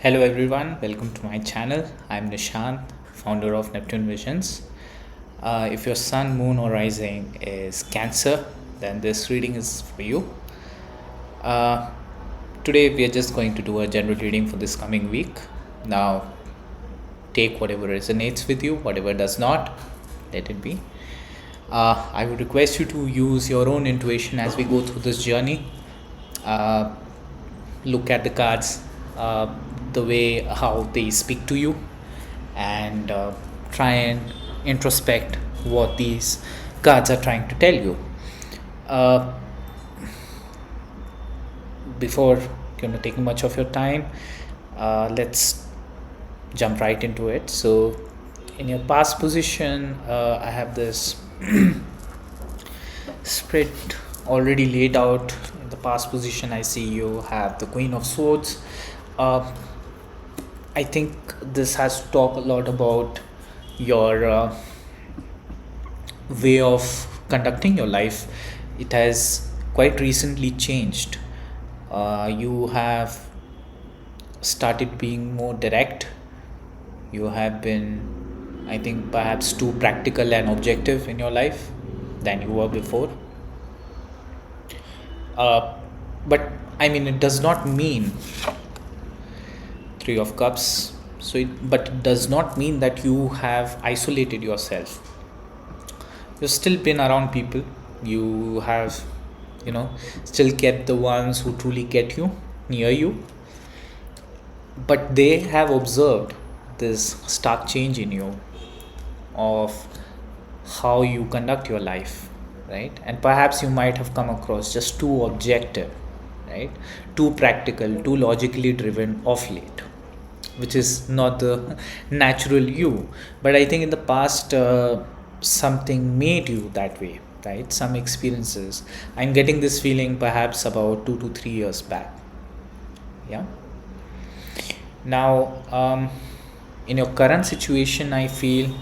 Hello everyone, welcome to my channel. I'm Nishant, founder of Neptune Visions. If your sun, moon, or rising is Cancer, then this reading is for you. Uh, Today we are just going to do a general reading for this coming week. Now, take whatever resonates with you, whatever does not, let it be. I would request you to use your own intuition as we go through this journey. Uh, Look at the cards, the way how they speak to you, and try and introspect what these cards are trying to tell you. uh, Before taking much of your time, let's jump right into it. So in your past position, I have this spread already laid out. In the past position, I see you have the Queen of Swords. uh, I think this has to talk a lot about your way of conducting your life. It has quite recently changed. You have started being more direct. You have been, I think, perhaps too practical and objective in your life than you were before. Uh, but I mean, it does not mean Three of Cups. But it does not mean that you have isolated yourself. You've still been around people. You have, still kept the ones who truly get you near you. But they have observed this stark change in you of how you conduct your life, right? And perhaps you might have come across just too objective, right? Too practical, too logically driven of late, which is not the natural you. But I think in the past, something made you that way, right? Some experiences. I'm getting this feeling perhaps about 2 to 3 years back. Yeah. Now, in your current situation, I feel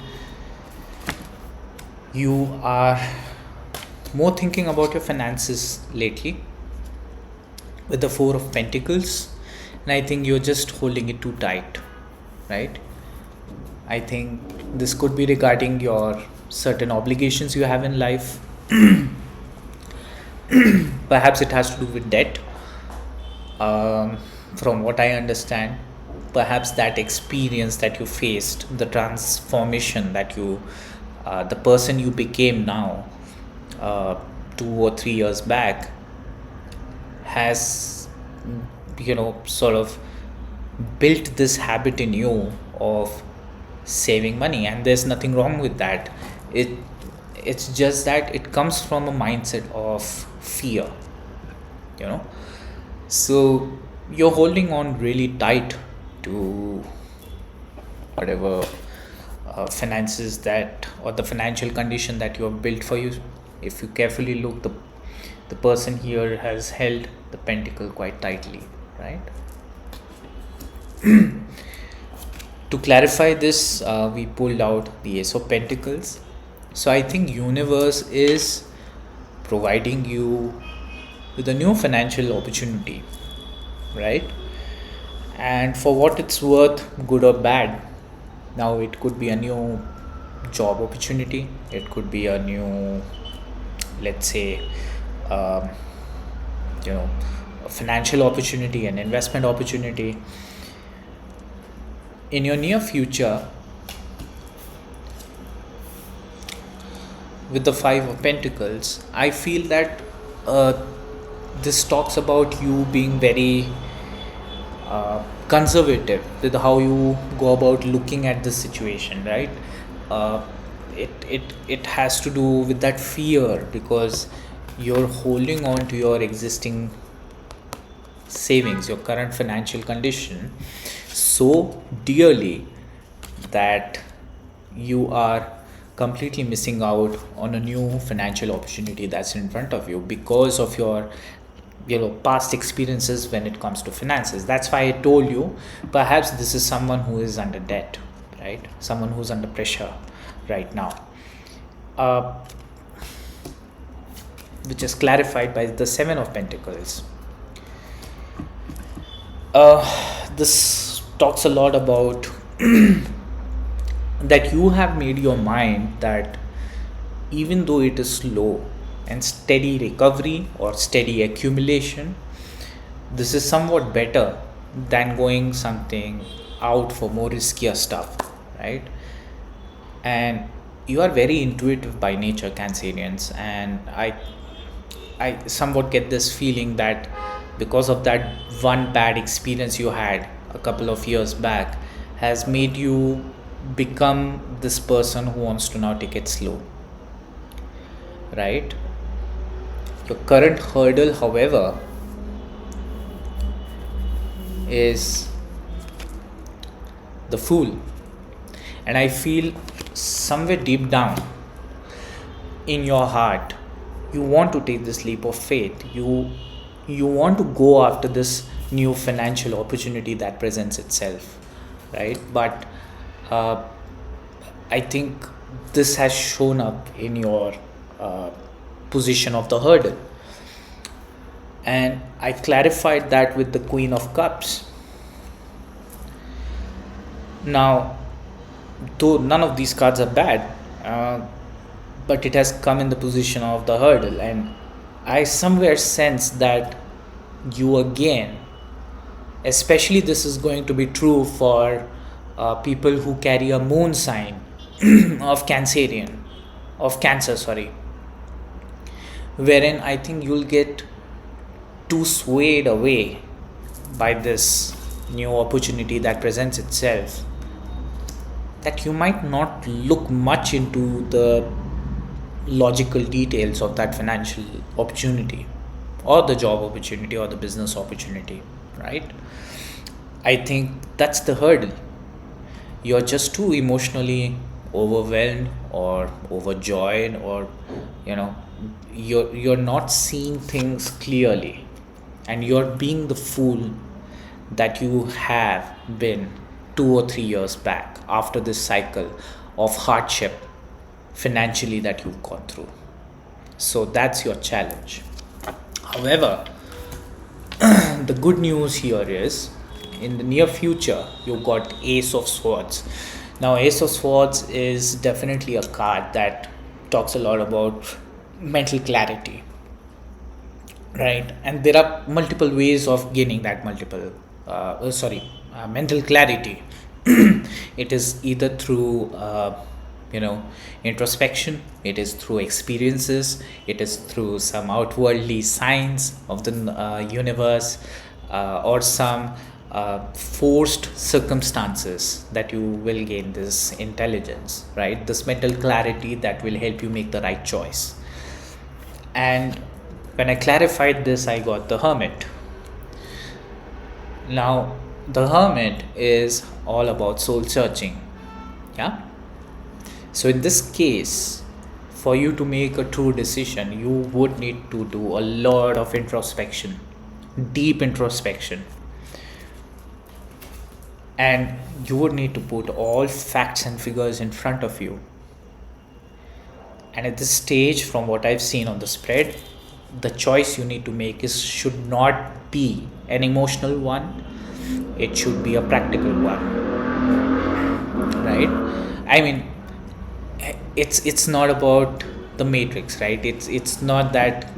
you are more thinking about your finances lately with the Four of Pentacles, and I think you're just holding it too tight, right? I think this could be regarding your certain obligations you have in life. Perhaps it has to do with debt. From what I understand, perhaps that experience that you faced, the transformation that the person you became now, 2 or 3 years back, has, sort of built this habit in you of saving money, and there's nothing wrong with that. It's just that it comes from a mindset of fear, you know so you're holding on really tight to whatever finances that, or the financial condition that you have built for you. If you carefully look, the person here has held the pentacle quite tightly, right? To clarify this, we pulled out the Ace of Pentacles. So I think universe is providing you with a new financial opportunity, right? And for what it's worth, good or bad, now it could be a new job opportunity, it could be a new, let's say, um, a financial opportunity, an investment opportunity. In your near future, with the Five of Pentacles, I feel that this talks about you being very conservative with how you go about looking at the situation, right? uh, it has to do with that fear, because you're holding on to your existing savings, your current financial condition, so dearly that you are completely missing out on a new financial opportunity that's in front of you because of your past experiences when it comes to finances. That's why I told you, perhaps this is someone who is under debt, right? Someone who's under pressure right now, uh, which is clarified by the Seven of Pentacles. This talks a lot about that you have made your mind that even though it is slow and steady recovery or steady accumulation, this is somewhat better than going something out for more riskier stuff, right? And you are very intuitive by nature, Cancerians, and I somewhat get this feeling that because of that one bad experience you had a couple of years back has made you become this person who wants to now take it slow, right? Your current hurdle, however, is the Fool. And I feel somewhere deep down in your heart, you want to take this leap of faith. You want to go after this new financial opportunity that presents itself, right? But I think this has shown up in your position of the hurdle. And I clarified that with the Queen of Cups. Now, though none of these cards are bad, but it has come in the position of the hurdle, and I somewhere sense that you again, especially this is going to be true for people who carry a moon sign of Cancer, wherein I think you'll get too swayed away by this new opportunity that presents itself that you might not look much into the logical details of that financial opportunity or the job opportunity or the business opportunity, right? I think that's the hurdle. You're just too emotionally overwhelmed or overjoyed, or you're not seeing things clearly, and you're being the fool that you have been 2 or 3 years back after this cycle of hardship financially that you've gone through. So that's your challenge. However, the good news here is in the near future you've got Ace of Swords. Now, Ace of Swords is definitely a card that talks a lot about mental clarity, right? And there are multiple ways of gaining that mental clarity. It is either through introspection, it is through experiences, it is through some outwardly signs of the universe, or some forced circumstances that you will gain this intelligence, right? This mental clarity that will help you make the right choice. And when I clarified this, I got the Hermit. Now, the Hermit is all about soul searching. Yeah. So in this case, for you to make a true decision, you would need to do a lot of introspection, deep introspection. And you would need to put all facts and figures in front of you. And at this stage, from what I've seen on the spread, the choice you need to make should not be an emotional one. It should be a practical one, right? I mean, it's not about the Matrix, right? It's not that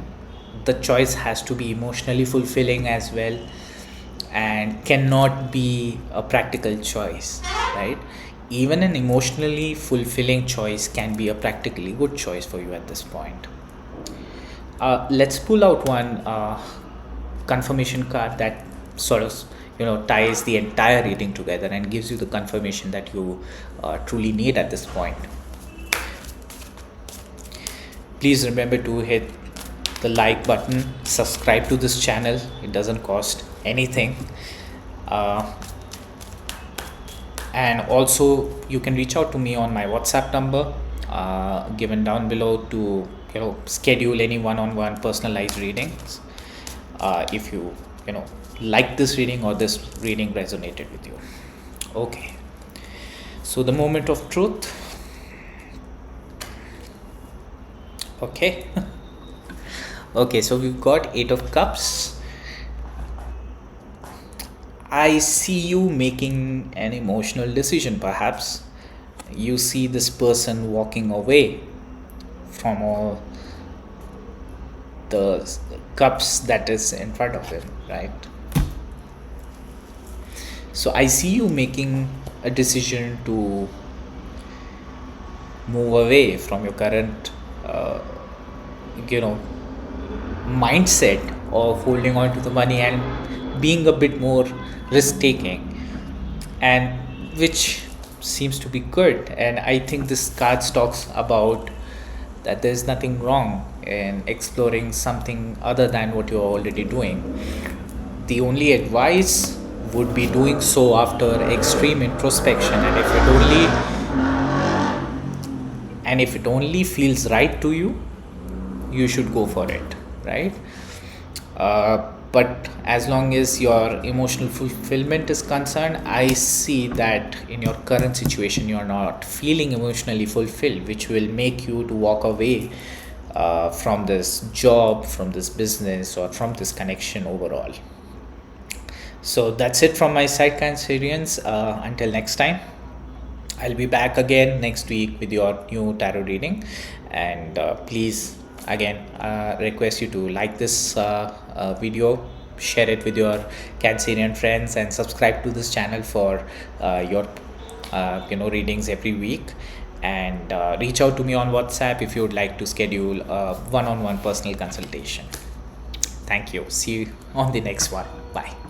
the choice has to be emotionally fulfilling as well, and cannot be a practical choice, right? Even an emotionally fulfilling choice can be a practically good choice for you at this point. Let's pull out one confirmation card that sort of ties the entire reading together and gives you the confirmation that you truly need at this point. Please remember to hit the like button, subscribe to this channel. It doesn't cost anything. And also you can reach out to me on my WhatsApp number given down below to schedule any one-on-one personalized readings if you like this reading or this reading resonated with you. Okay, so the moment of truth. Okay. Okay, so we've got 8 of Cups. I see you making an emotional decision. Perhaps you see this person walking away from all the cups that is in front of him, right? So I see you making a decision to move away from your current you know mindset of holding on to the money and being a bit more risk taking, and which seems to be good. And I think this card talks about that there's nothing wrong in exploring something other than what you're already doing. The only advice would be doing so after extreme introspection, and if it only feels right to you, you should go for it, right? But as long as your emotional fulfillment is concerned, I see that in your current situation you're not feeling emotionally fulfilled, which will make you to walk away from this job, from this business, or from this connection overall. So that's it from my side, Cancerians. Until next time, I'll be back again next week with your new tarot reading. And please, again, request you to like this video, share it with your Cancerian friends, and subscribe to this channel for your readings every week. And reach out to me on WhatsApp if you would like to schedule a one-on-one personal consultation. Thank you. See you on the next one. Bye.